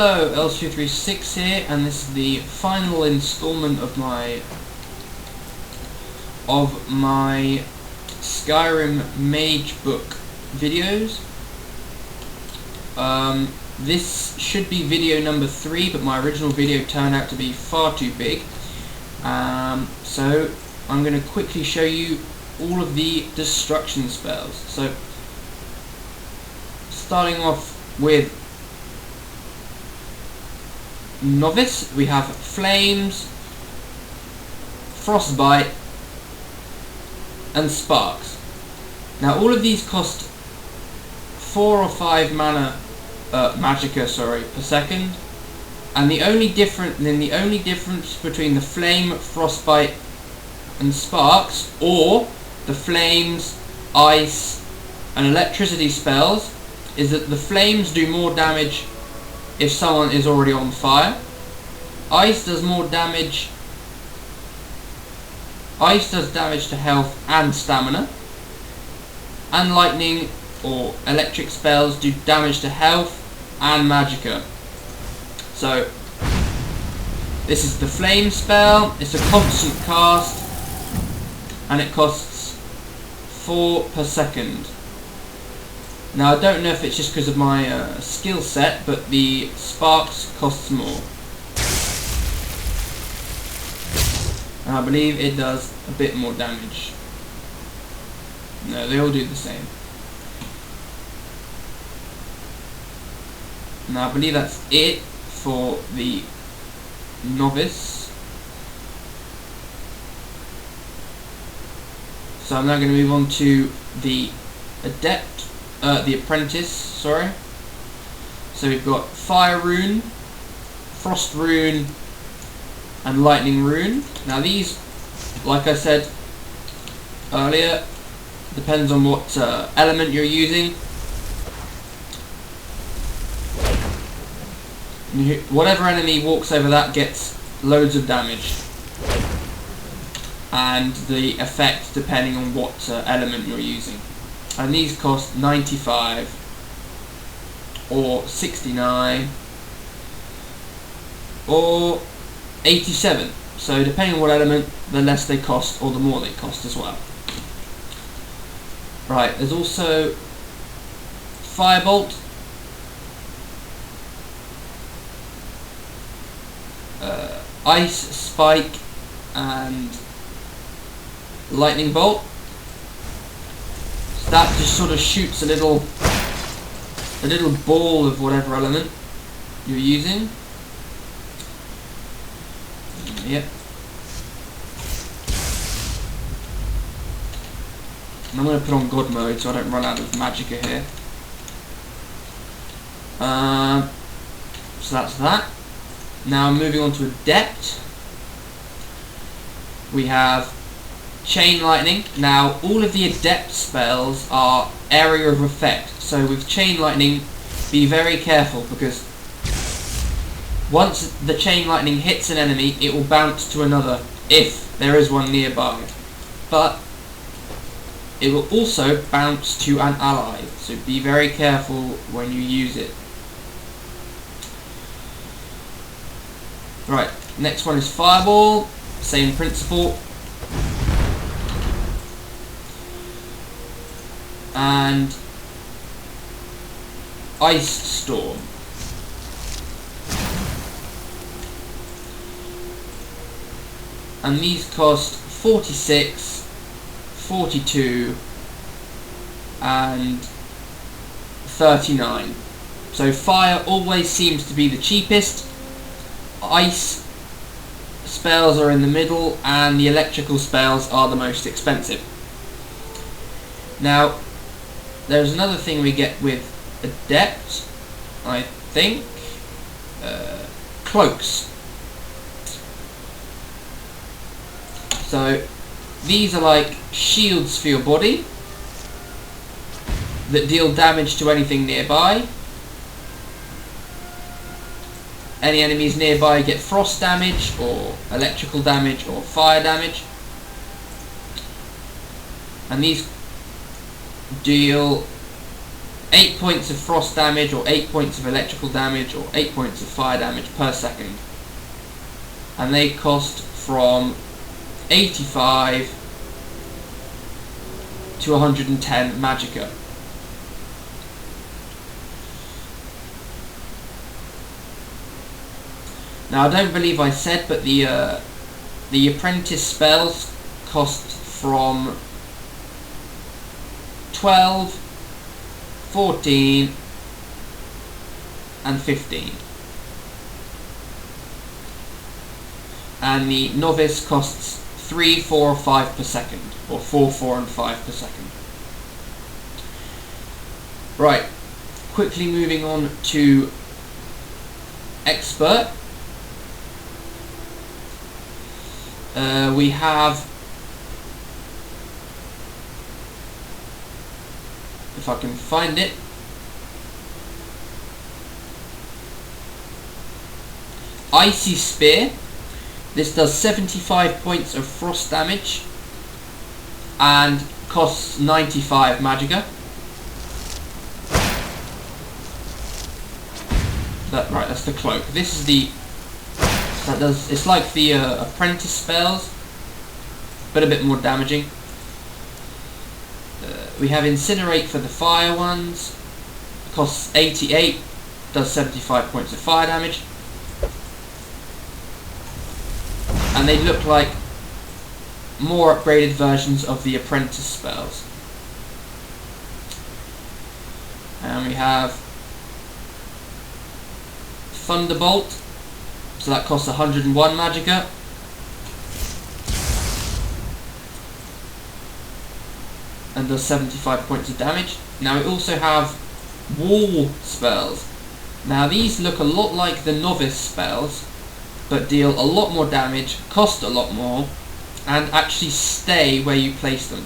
Hello, L236 here, and this is the final installment of my Skyrim Mage Book videos. This should be video number 3, but my original video turned out to be far too big. So I'm going to quickly show you all of the destruction spells. So starting off with Novice, we have Flames, Frostbite, and Sparks. Now all of these cost 4 or 5 mana, magicka, per second, and the only difference between the Flame, Frostbite, and Sparks, or the Flames, Ice, and Electricity spells, is that the Flames do more damage if someone is already on fire. Ice does more damage. Ice does damage to health and stamina. And lightning or electric spells do damage to health and magicka. So this is the flame spell. It's a constant cast and it costs 4 per second. Now I don't know if it's just because of my skill set, but the Sparks costs more. And I believe it does a bit more damage. No, they all do the same. Now I believe that's it for the Novice. So I'm now going to move on to the Adept. The Apprentice, sorry. So we've got Fire Rune, Frost Rune, and Lightning Rune. Now these, like I said earlier, depends on what element you're using. Whatever enemy walks over that gets loads of damage. And the effect depending on what element you're using. And these cost 95 or 69 or 87. So depending on what element, the less they cost or the more they cost as well. Right, there's also Firebolt, Ice Spike, and Lightning Bolt. That just sort of shoots a little ball of whatever element you're using. Yep. And I'm going to put on God mode so I don't run out of magicka here. So that's that. Now moving on to Adept. We have Chain Lightning. Now all of the Adept spells are area of effect, so with Chain Lightning be very careful, because once the Chain Lightning hits an enemy it will bounce to another if there is one nearby, but it will also bounce to an ally, so be very careful when you use it. Right, next one is Fireball, same principle. And Ice Storm. And these cost 46, 42, and 39. So fire always seems to be the cheapest. Ice spells are in the middle, and the electrical spells are the most expensive. Now there's another thing we get with Adept, I think, cloaks. So these are like shields for your body that deal damage to anything nearby. Any enemies nearby get frost damage, or electrical damage, or fire damage. And these deal 8 points of frost damage, or 8 points of electrical damage, or 8 points of fire damage per second. And they cost from 85 to 110 magicka. Now I don't believe I said, but the Apprentice spells cost from 12, 14 and 15. And the Novice costs 3, 4 or 5 per second, or 4, 4 and 5 per second. Right, quickly moving on to Expert. We have, if I can find it, Icy Spear. This does 75 points of frost damage and costs 95 magicka. Right, that's the cloak. This is the, that does, it's like the Apprentice spells, but a bit more damaging. We have Incinerate for the fire ones, costs 88, does 75 points of fire damage. And they look like more upgraded versions of the Apprentice spells. And we have Thunderbolt, so that costs 101 magicka. And does 75 points of damage. Now we also have Wall spells. Now these look a lot like the Novice spells, but deal a lot more damage, cost a lot more, and actually stay where you place them.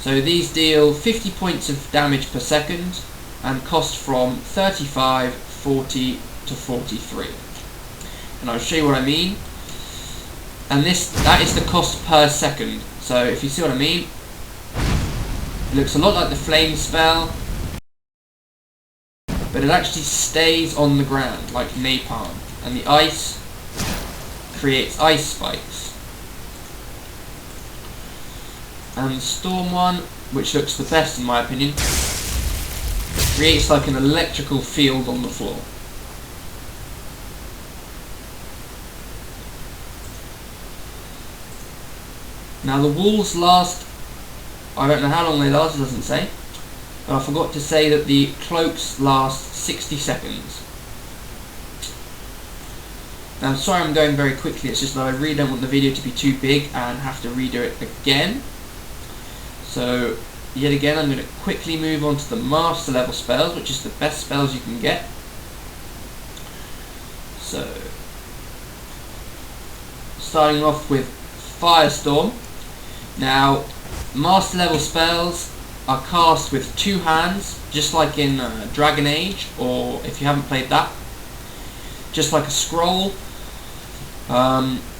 So these deal 50 points of damage per second and cost from 35, 40 to 43. And I'll show you what I mean. And that is the cost per second. So if you see what I mean, it looks a lot like the flame spell, but it actually stays on the ground like napalm. And the ice creates ice spikes. And the storm one, which looks the best in my opinion, creates like an electrical field on the floor. Now the walls last, I don't know how long they last, it doesn't say, but I forgot to say that the cloaks last 60 seconds. Now I'm sorry I'm going very quickly, it's just that I really don't want the video to be too big and have to redo it again. So yet again I'm going to quickly move on to the master level spells, which is the best spells you can get. So starting off with Firestorm. Now master level spells are cast with 2 hands, just like in Dragon Age, or if you haven't played that, just like a scroll.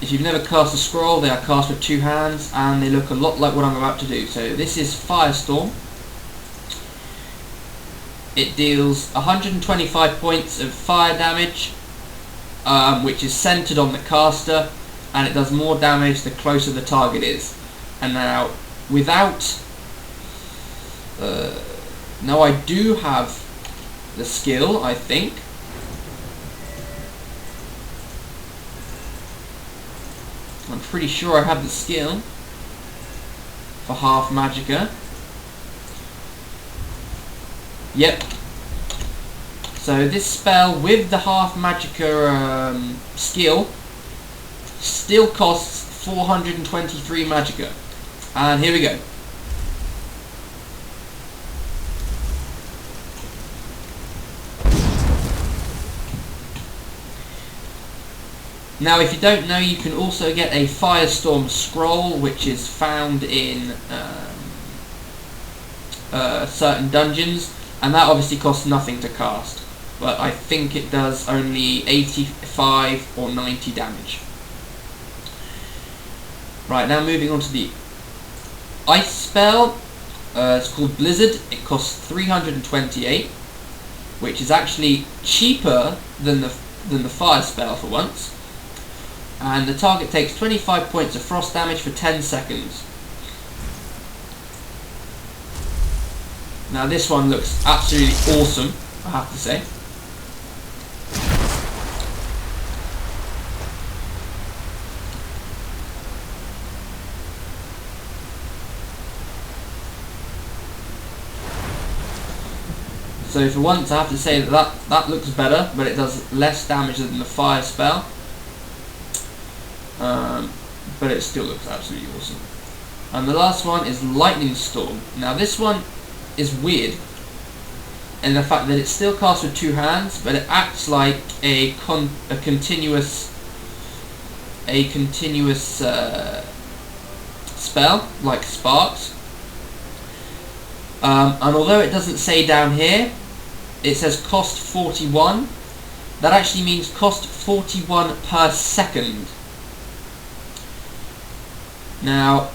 If you've never cast a scroll, they are cast with 2 hands and they look a lot like what I'm about to do. So this is Firestorm. It deals 125 points of fire damage, which is centered on the caster, and it does more damage the closer the target is. And now without now I do have the skill, I think. I'm pretty sure I have the skill for half magicka. Yep. So this spell with the half magicka skill still costs 423 magicka. And here we go. Now if you don't know, you can also get a Firestorm scroll, which is found in certain dungeons, and that obviously costs nothing to cast, but I think it does only 85 or 90 damage. Right, now moving on to the ice spell. It's called Blizzard. It costs 328, which is actually cheaper than the fire spell for once. And the target takes 25 points of frost damage for 10 seconds. Now this one looks absolutely awesome, I have to say. So for once I have to say that looks better, but it does less damage than the fire spell. But it still looks absolutely awesome. And the last one is Lightning Storm. Now this one is weird in the fact that it's still cast with two hands, but it acts like a continuous spell, like Sparks. And although it doesn't say down here, it says cost 41. That actually means cost 41 per second. Now,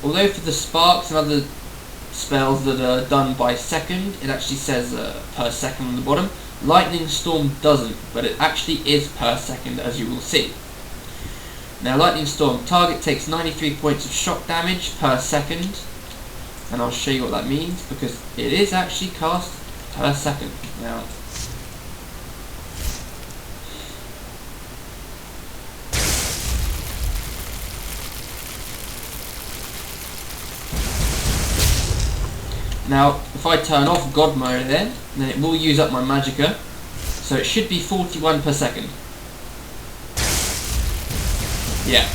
although for the sparks and other spells that are done by second, it actually says per second on the bottom. Lightning Storm doesn't, but it actually is per second, as you will see. Now, Lightning Storm, target takes 93 points of shock damage per second, and I'll show you what that means, because it is actually cast per second. Now, if I turn off God mode then it will use up my magicka, so it should be 41 per second. Yeah.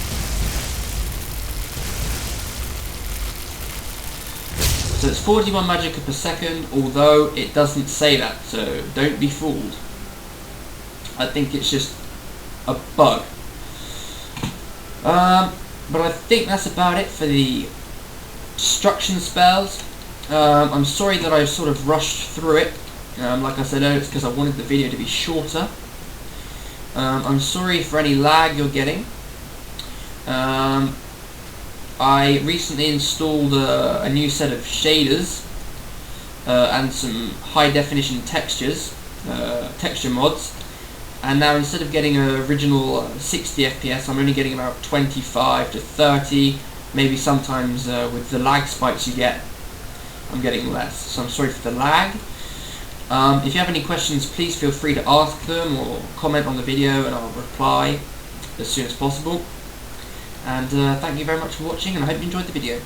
So it's 41 magicka per second, although it doesn't say that, so don't be fooled. I think it's just a bug. But I think that's about it for the destruction spells. I'm sorry that I sort of rushed through it. Like I said earlier, it's because I wanted the video to be shorter. I'm sorry for any lag you're getting. I recently installed a new set of shaders and some high definition texture mods, and now instead of getting an original 60 FPS, I'm only getting about 25 to 30, maybe sometimes with the lag spikes you get, I'm getting less, so I'm sorry for the lag. If you have any questions, please feel free to ask them or comment on the video and I'll reply as soon as possible. And thank you very much for watching, and I hope you enjoyed the video.